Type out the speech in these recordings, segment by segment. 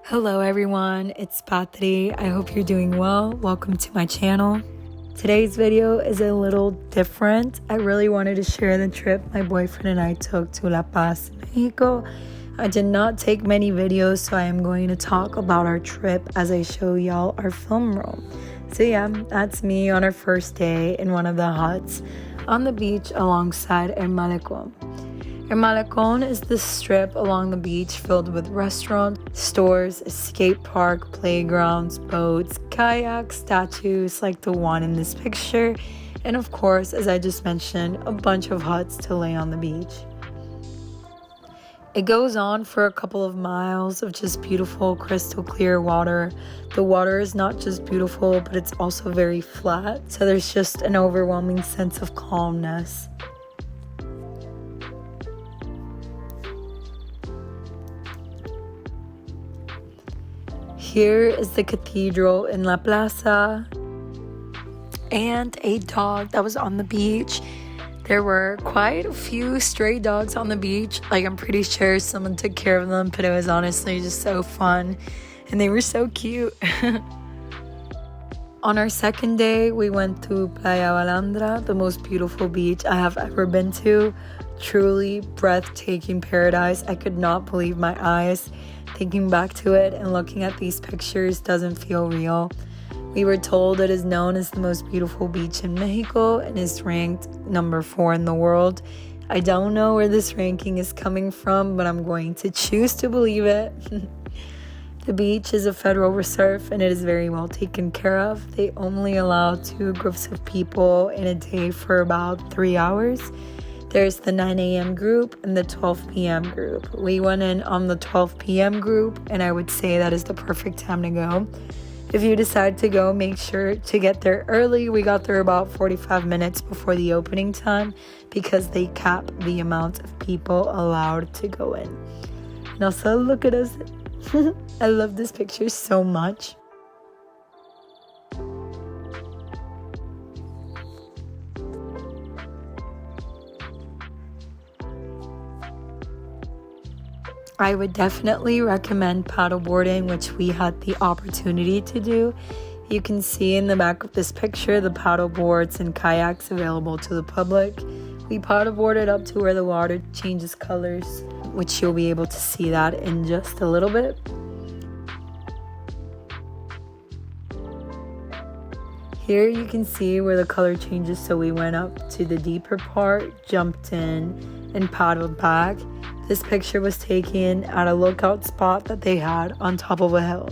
Hello everyone, it's Patri. I hope you're doing well. Welcome to my channel. Today's video is a little different. I really wanted to share the trip my boyfriend and I took to La Paz, Mexico. I did not take many videos, so I am going to talk about our trip as I show y'all our film roll. So yeah, that's me on our first day in one of the huts on the beach alongside El Malecón. El Malecón is the strip along the beach filled with restaurants, stores, a skate park, playgrounds, boats, kayaks, statues like the one in this picture, and of course, as I just mentioned, a bunch of huts to lay on the beach. It goes on for a couple of miles of just beautiful, crystal clear water. The water is not just beautiful, but it's also very flat, so there's just an overwhelming sense of calmness. Here is the cathedral in La Plaza and a dog that was on the beach. There were quite a few stray dogs on the beach. Like, I'm pretty sure someone took care of them, but it was honestly just so fun and they were so cute. On our second day, we went to Playa Balandra, the most beautiful beach I have ever been to. Truly breathtaking paradise. I could not believe my eyes. Thinking back to it and looking at these pictures doesn't feel real. We were told it is known as the most beautiful beach in Mexico and is ranked number 4 in the world. I don't know where this ranking is coming from, but I'm going to choose to believe it. The beach is a federal reserve and it is very well taken care of. They only allow 2 groups of people in a day for about 3 hours. There's the 9 a.m. group and the 12 p.m. group. We went in on the 12 p.m. group, and I would say that is the perfect time to go. If you decide to go, make sure to get there early. We got there about 45 minutes before the opening time because they cap the amount of people allowed to go in. And also, look at us. I love this picture so much. I would definitely recommend paddleboarding, which we had the opportunity to do. You can see in the back of this picture the paddleboards and kayaks available to the public. We paddleboarded up to where the water changes colors, which you'll be able to see that in just a little bit. Here you can see where the color changes, so we went up to the deeper part, jumped in, and paddled back. This picture was taken at a lookout spot that they had on top of a hill.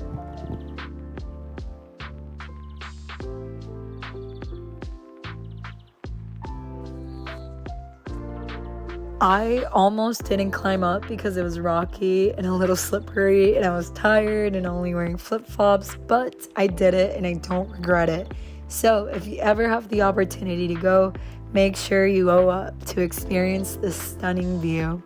I almost didn't climb up because it was rocky and a little slippery and I was tired and only wearing flip-flops, but I did it and I don't regret it. So if you ever have the opportunity to go, make sure you go up to experience this stunning view.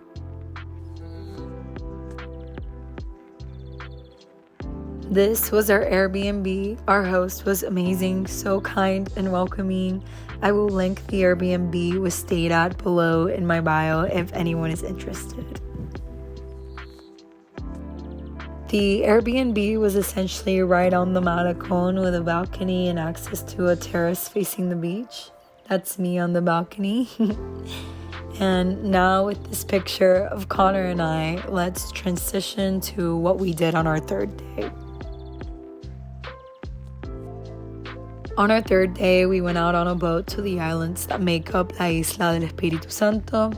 This was our Airbnb. Our host was amazing, so kind and welcoming. I will link the Airbnb we stayed at below in my bio if anyone is interested. The Airbnb was essentially right on the Malecón with a balcony and access to a terrace facing the beach. That's me on the balcony. And now with this picture of Connor and I, let's transition to what we did on our third day. On our third day, we went out on a boat to the islands that make up La Isla del Espíritu Santo.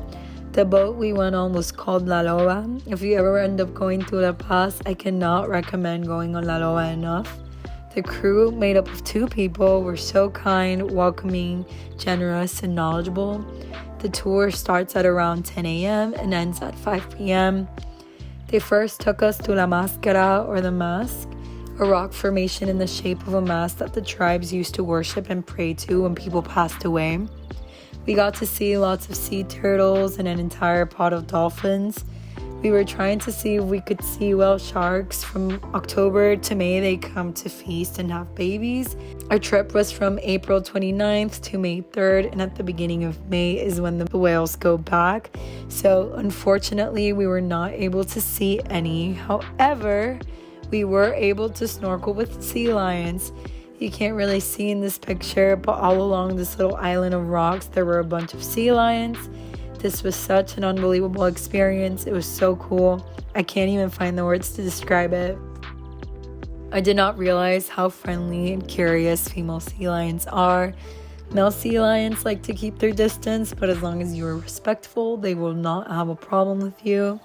The boat we went on was called La Loba. If you ever end up going to La Paz, I cannot recommend going on La Loba enough. The crew, made up of 2 people, were so kind, welcoming, generous, and knowledgeable. The tour starts at around 10 a.m. and ends at 5 p.m. They first took us to La Máscara, or the Mask, a rock formation in the shape of a mask that the tribes used to worship and pray to when people passed away. We got to see lots of sea turtles and an entire pod of dolphins. We were trying to see if we could see whale sharks. From October to May, they come to feast and have babies. Our trip was from April 29th to May 3rd, and at the beginning of May is when the whales go back. So unfortunately, we were not able to see any. However, We were able to snorkel with sea lions. You can't really see in this picture, but all along this little island of rocks, there were a bunch of sea lions. This was such an unbelievable experience. It was so cool. I can't even find the words to describe it. I did not realize how friendly and curious female sea lions are. Male sea lions like to keep their distance, but as long as you are respectful, they will not have a problem with you.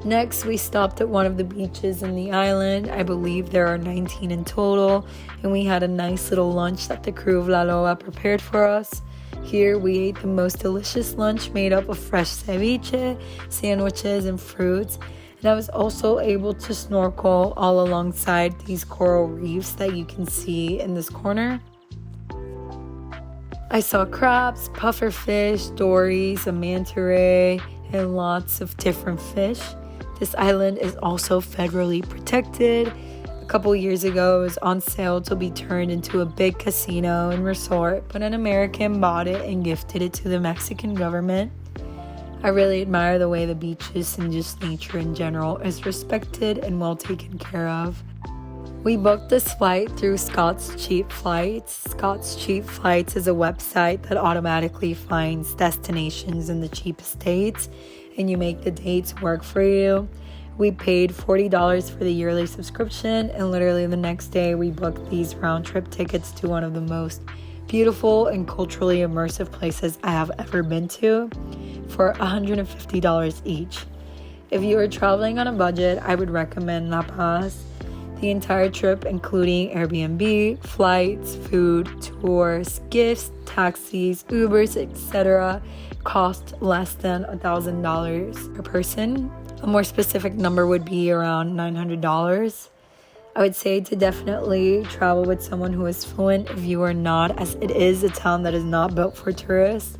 Next, we stopped at one of the beaches in the island. I believe there are 19 in total, and we had a nice little lunch that the crew of La Loa prepared for us. Here, we ate the most delicious lunch made up of fresh ceviche, sandwiches, and fruits. And I was also able to snorkel all alongside these coral reefs that you can see in this corner. I saw crabs, pufferfish, dories, a manta ray, and lots of different fish. This island is also federally protected. A couple years ago, it was on sale to be turned into a big casino and resort, but an American bought it and gifted it to the Mexican government. I really admire the way the beaches and just nature in general is respected and well taken care of. We booked this flight through Scott's Cheap Flights. Scott's Cheap Flights is a website that automatically finds destinations in the cheapest dates, and you make the dates work for you. We paid $40 for the yearly subscription, and literally the next day we booked these round-trip tickets to one of the most beautiful and culturally immersive places I have ever been to for $150 each. If you are traveling on a budget, I would recommend La Paz. The entire trip, including Airbnb, flights, food, tours, gifts, taxis, Ubers, etc., cost less than $1,000 per person. A more specific number would be around $900. I would say to definitely travel with someone who is fluent if you are not, as it is a town that is not built for tourists.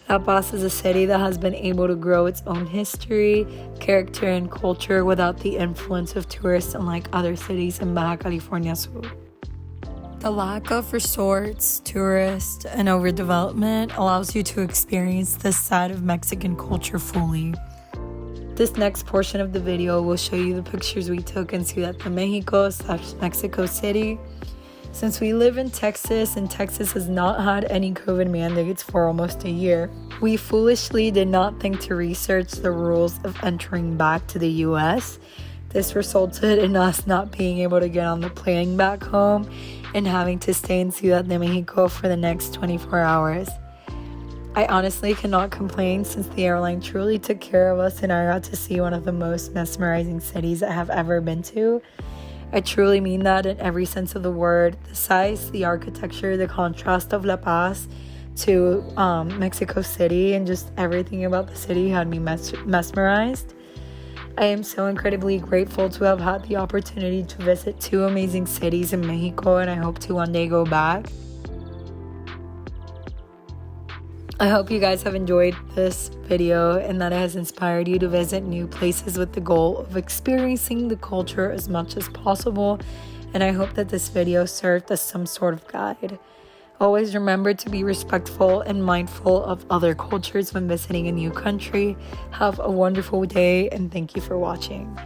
La Paz is a city that has been able to grow its own history, character, and culture without the influence of tourists, unlike other cities in Baja California Sur. The lack of resorts, tourists, and overdevelopment allows you to experience this side of Mexican culture fully. This next portion of the video will show you the pictures we took in Ciudad de Mexico / Mexico City. Since we live in Texas and Texas has not had any COVID mandates for almost a year, we foolishly did not think to research the rules of entering back to the US. This resulted in us not being able to get on the plane back home and having to stay in Ciudad de Mexico for the next 24 hours. I honestly cannot complain since the airline truly took care of us and I got to see one of the most mesmerizing cities I have ever been to. I truly mean that in every sense of the word. The size, the architecture, the contrast of La Paz to Mexico City, and just everything about the city had me mesmerized. I am so incredibly grateful to have had the opportunity to visit two amazing cities in Mexico, and I hope to one day go back. I hope you guys have enjoyed this video and that it has inspired you to visit new places with the goal of experiencing the culture as much as possible. And I hope that this video served as some sort of guide. Always remember to be respectful and mindful of other cultures when visiting a new country. Have a wonderful day and thank you for watching.